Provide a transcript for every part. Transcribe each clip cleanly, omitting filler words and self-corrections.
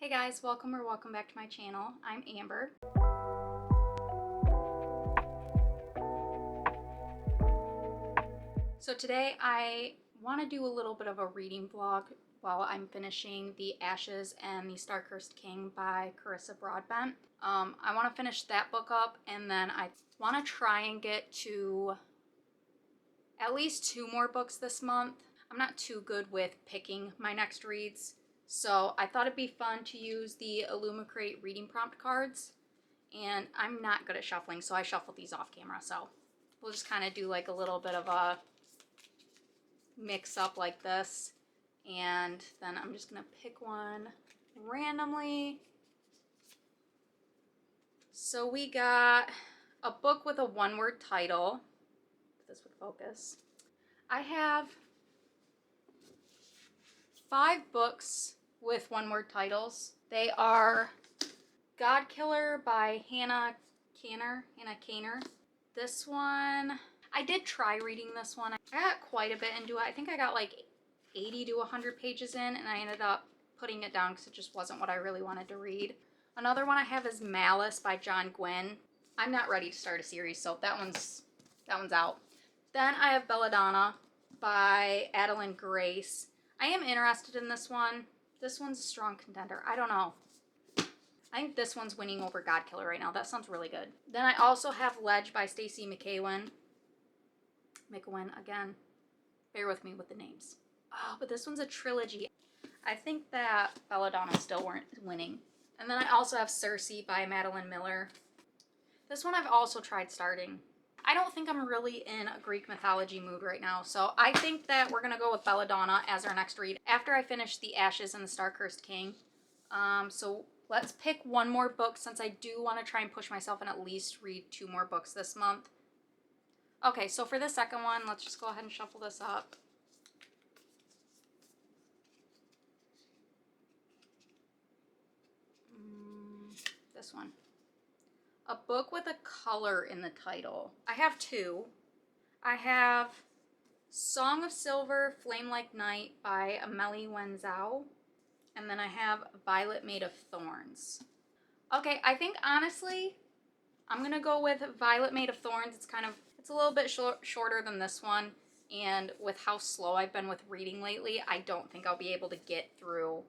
Hey guys, welcome back to my channel. I'm Amber. So today I want to do a little bit of a reading vlog while I'm finishing The Ashes and the Star-Cursed King by Carissa Broadbent. I want to finish that book up, and then I want to try and get to at least 2 more books this month. I'm not too good with picking my next reads, so I thought it'd be fun to use the Illumicrate reading prompt cards, and I'm not good at shuffling, so I shuffled these off camera, so we'll just kind of do like a little bit of a mix up like this, and then I'm just gonna pick one randomly. So we got a book with a one-word title. If this would focus. I have 5 books with one-word titles. They are God Killer by Hannah Kaner. This one, I did try reading this one. I got quite a bit into it. I think I got like 80 to 100 pages in, and I ended up putting it down because it just wasn't what I really wanted to read. Another one I have is Malice by John Gwynne. I'm not ready to start a series, so that one's out. Then I have Belladonna by Adeline Grace. I am interested in this one. This one's a strong contender. I don't know. I think this one's winning over God Killer right now. That sounds really good. Then I also have Ledge by Stacey McEwen. Again. Bear with me with the names. Oh, but this one's a trilogy. I think that Belladonna still weren't winning. And then I also have Circe by Madeline Miller. This one I've also tried starting. I don't think I'm really in a Greek mythology mood right now, so I think that we're going to go with Belladonna as our next read after I finish The Ashes and the Star-Cursed King. So let's pick one more book, since I do want to try and push myself and at least read 2 more books this month. Okay, so for the second one, let's just go ahead and shuffle this up. This one. A book with a color in the title. I have 2. I have Song of Silver, Flame Like Night by Amelie Wenzhou. And then I have Violet Made of Thorns. Okay, I think honestly, I'm going to go with Violet Made of Thorns. It's a little bit shorter than this one. And with how slow I've been with reading lately, I don't think I'll be able to get through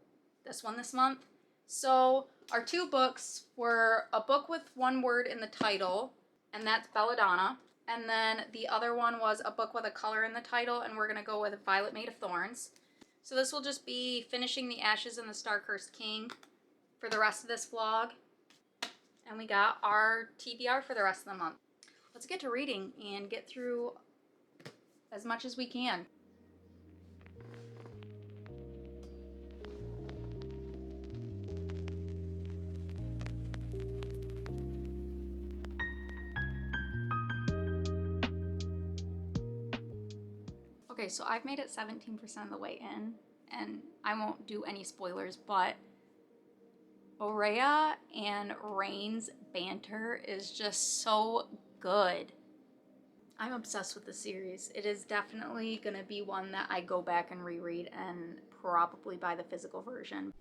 this one this month. So our 2 books were a book with one word in the title, and that's Belladonna. And then the other one was a book with a color in the title, and we're going to go with Violet Made of Thorns. So this will just be finishing The Ashes and the Star-Cursed King for the rest of this vlog. And we got our TBR for the rest of the month. Let's get to reading and get through as much as we can. Okay, so I've made it 17% of the way in, and I won't do any spoilers, but Aurea and Rain's banter is just so good. I'm obsessed with the series. It is definitely going to be one that I go back and reread and probably buy the physical version.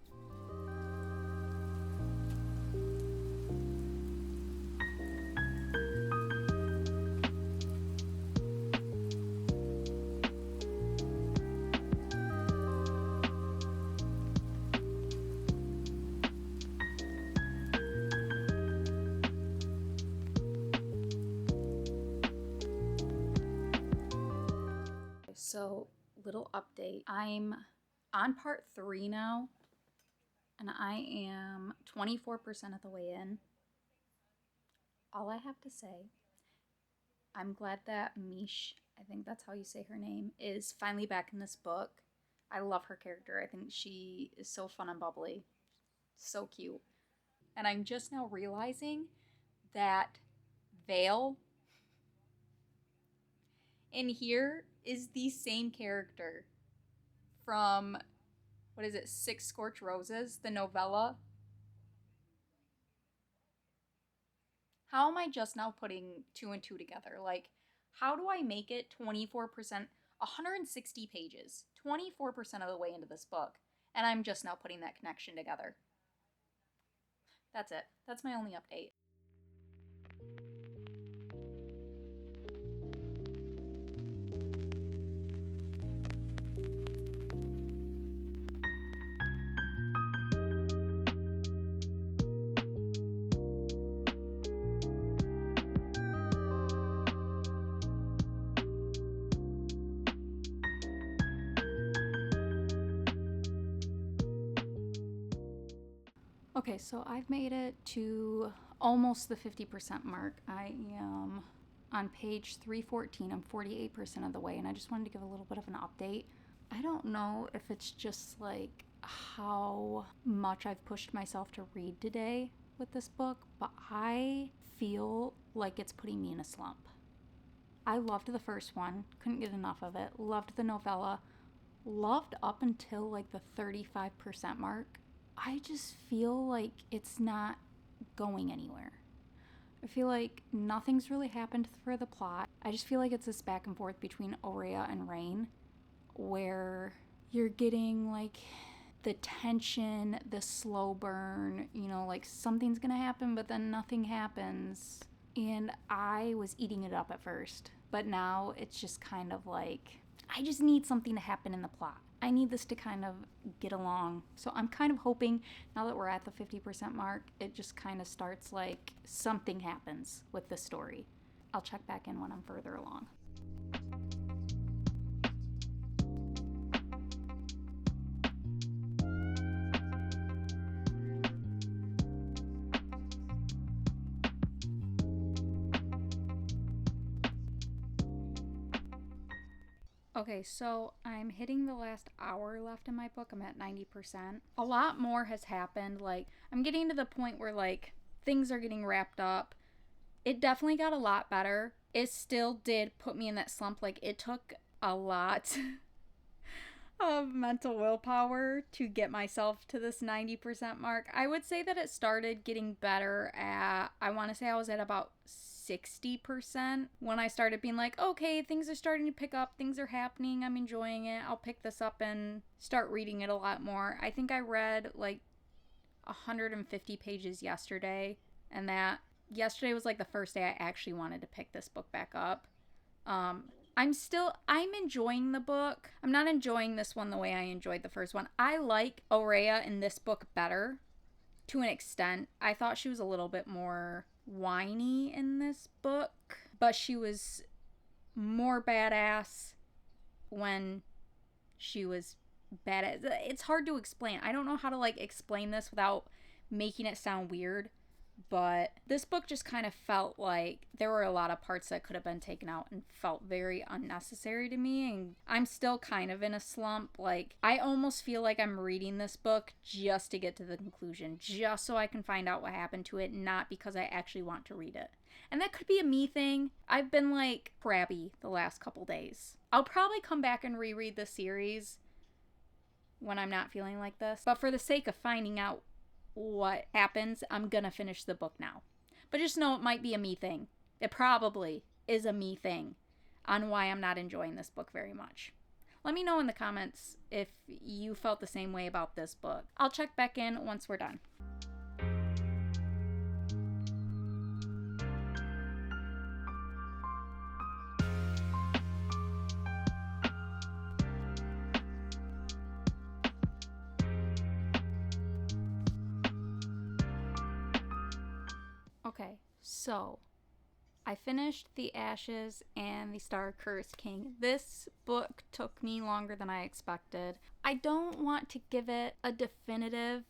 So, little update. I'm on part 3 now, and I am 24% of the way in. All I have to say, I'm glad that Mish, I think that's how you say her name, is finally back in this book. I love her character. I think she is so fun and bubbly. So cute. And I'm just now realizing that Vale in here is the same character from, what is it, 6 Scorched Roses, the novella. How am I just now putting 2 and 2 together? Like, how do I make it 24%, 160 pages, 24% of the way into this book, and I'm just now putting that connection together? That's it. That's my only update. Okay, so I've made it to almost the 50% mark. I am on page 314. I'm 48% of the way, and I just wanted to give a little bit of an update. I don't know if it's just like how much I've pushed myself to read today with this book, but I feel like it's putting me in a slump. I loved the first one, couldn't get enough of it, loved the novella, loved up until like the 35% mark. I just feel like it's not going anywhere. I feel like nothing's really happened for the plot. I just feel like it's this back and forth between Aurea and Rain where you're getting like the tension, the slow burn, you know, like something's gonna happen but then nothing happens. And I was eating it up at first, but now it's just kind of like I just need something to happen in the plot. I need this to kind of get along. So I'm kind of hoping now that we're at the 50% mark, it just kind of starts like something happens with the story. I'll check back in when I'm further along. Okay, so I'm hitting the last hour left in my book. I'm at 90%. A lot more has happened. Like, I'm getting to the point where, like, things are getting wrapped up. It definitely got a lot better. It still did put me in that slump. Like, it took a lot of mental willpower to get myself to this 90% mark. I would say that it started getting better at, I want to say I was at about 60% when I started being like, okay, things are starting to pick up, things are happening, I'm enjoying it, I'll pick this up and start reading it a lot more. I think I read like 150 pages yesterday, and that yesterday was like the first day I actually wanted to pick this book back up. I'm enjoying the book. I'm not enjoying this one the way I enjoyed the first one. I like Aurea in this book better to an extent. I thought she was a little bit more whiny in this book, but she was more badass when she was badass. It's hard to explain. I don't know how to like explain this without making it sound weird, but this book just kind of felt like there were a lot of parts that could have been taken out and felt very unnecessary to me, and I'm still kind of in a slump. Like, I almost feel like I'm reading this book just to get to the conclusion, just so I can find out what happened to it, not because I actually want to read it. And that could be a me thing. I've been like crabby the last couple days. I'll probably come back and reread the series when I'm not feeling like this, but for the sake of finding out what happens, I'm gonna finish the book now. But just know it might be a me thing. It probably is a me thing on why I'm not enjoying this book very much. Let me know in the comments if you felt the same way about this book. I'll check back in once we're done. Okay, so I finished The Ashes and The Star-Cursed King. This book took me longer than I expected. I don't want to give it a definitive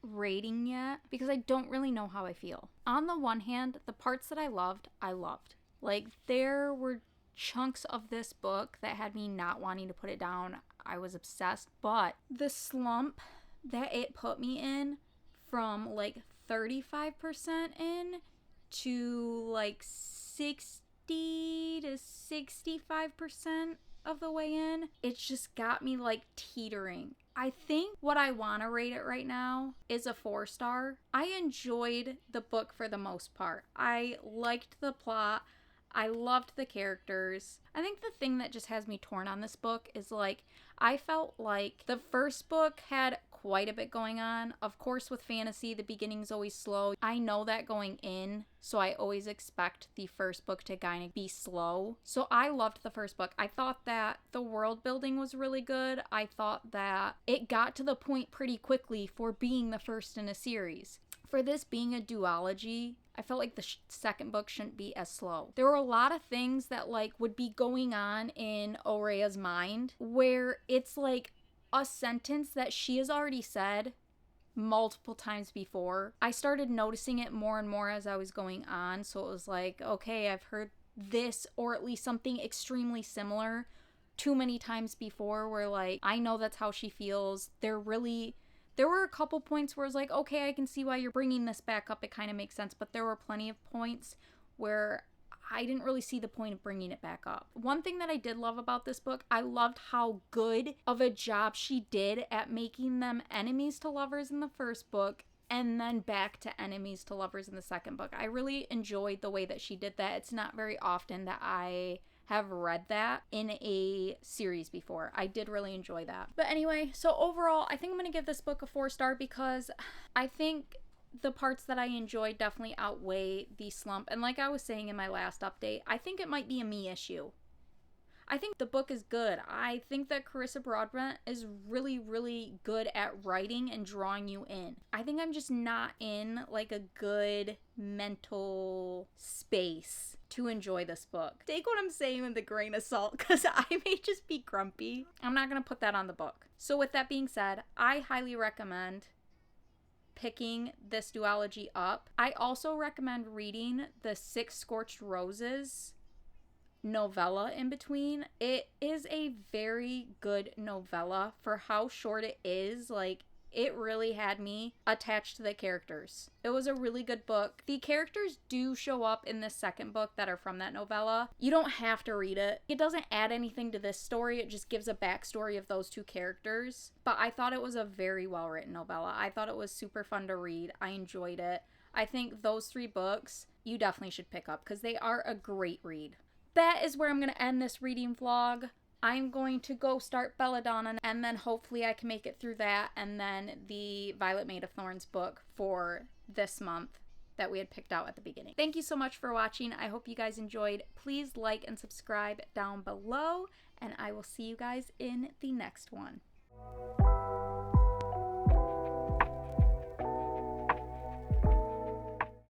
rating yet because I don't really know how I feel. On the one hand, the parts that I loved, I loved. Like, there were chunks of this book that had me not wanting to put it down. I was obsessed, but the slump that it put me in from like 35% in to like 60 to 65% of the way in, it's just got me like teetering. I think what I want to rate it right now is a 4-star. I enjoyed the book for the most part. I liked the plot. I loved the characters. I think the thing that just has me torn on this book is like, I felt like the first book had quite a bit going on. Of course, with fantasy, the beginning's always slow. I know that going in, so I always expect the first book to kind of be slow. So I loved the first book. I thought that the world building was really good. I thought that it got to the point pretty quickly for being the first in a series. For this being a duology, I felt like the second book shouldn't be as slow. There were a lot of things that like would be going on in Orea's mind where it's like a sentence that she has already said multiple times before. I started noticing it more and more as I was going on. So it was like, okay, I've heard this or at least something extremely similar too many times before where like, I know that's how she feels. There were a couple points where I was like, okay, I can see why you're bringing this back up. It kind of makes sense. But there were plenty of points where I didn't really see the point of bringing it back up. One thing that I did love about this book, I loved how good of a job she did at making them enemies to lovers in the first book and then back to enemies to lovers in the second book. I really enjoyed the way that she did that. It's not very often that I have read that in a series before. I did really enjoy that. But anyway, so overall, I think I'm going to give this book a 4-star because I think the parts that I enjoyed definitely outweigh the slump. And like I was saying in my last update, I think it might be a me issue. I think the book is good. I think that Carissa Broadbent is really, really good at writing and drawing you in. I think I'm just not in like a good mental space to enjoy this book. Take what I'm saying with a grain of salt because I may just be grumpy. I'm not going to put that on the book. So with that being said, I highly recommend picking this duology up. I also recommend reading the 6 Scorched Roses novella in between. It is a very good novella for how short it is. Like, it really had me attached to the characters. It was a really good book. The characters do show up in the second book that are from that novella. You don't have to read it. It doesn't add anything to this story. It just gives a backstory of those 2 characters. But I thought it was a very well written novella. I thought it was super fun to read. I enjoyed it. I think those 3 books you definitely should pick up because they are a great read. That is where I'm going to end this reading vlog. I'm going to go start Belladonna and then hopefully I can make it through that and then the Violet Made of Thorns book for this month that we had picked out at the beginning. Thank you so much for watching. I hope you guys enjoyed. Please like and subscribe down below and I will see you guys in the next one.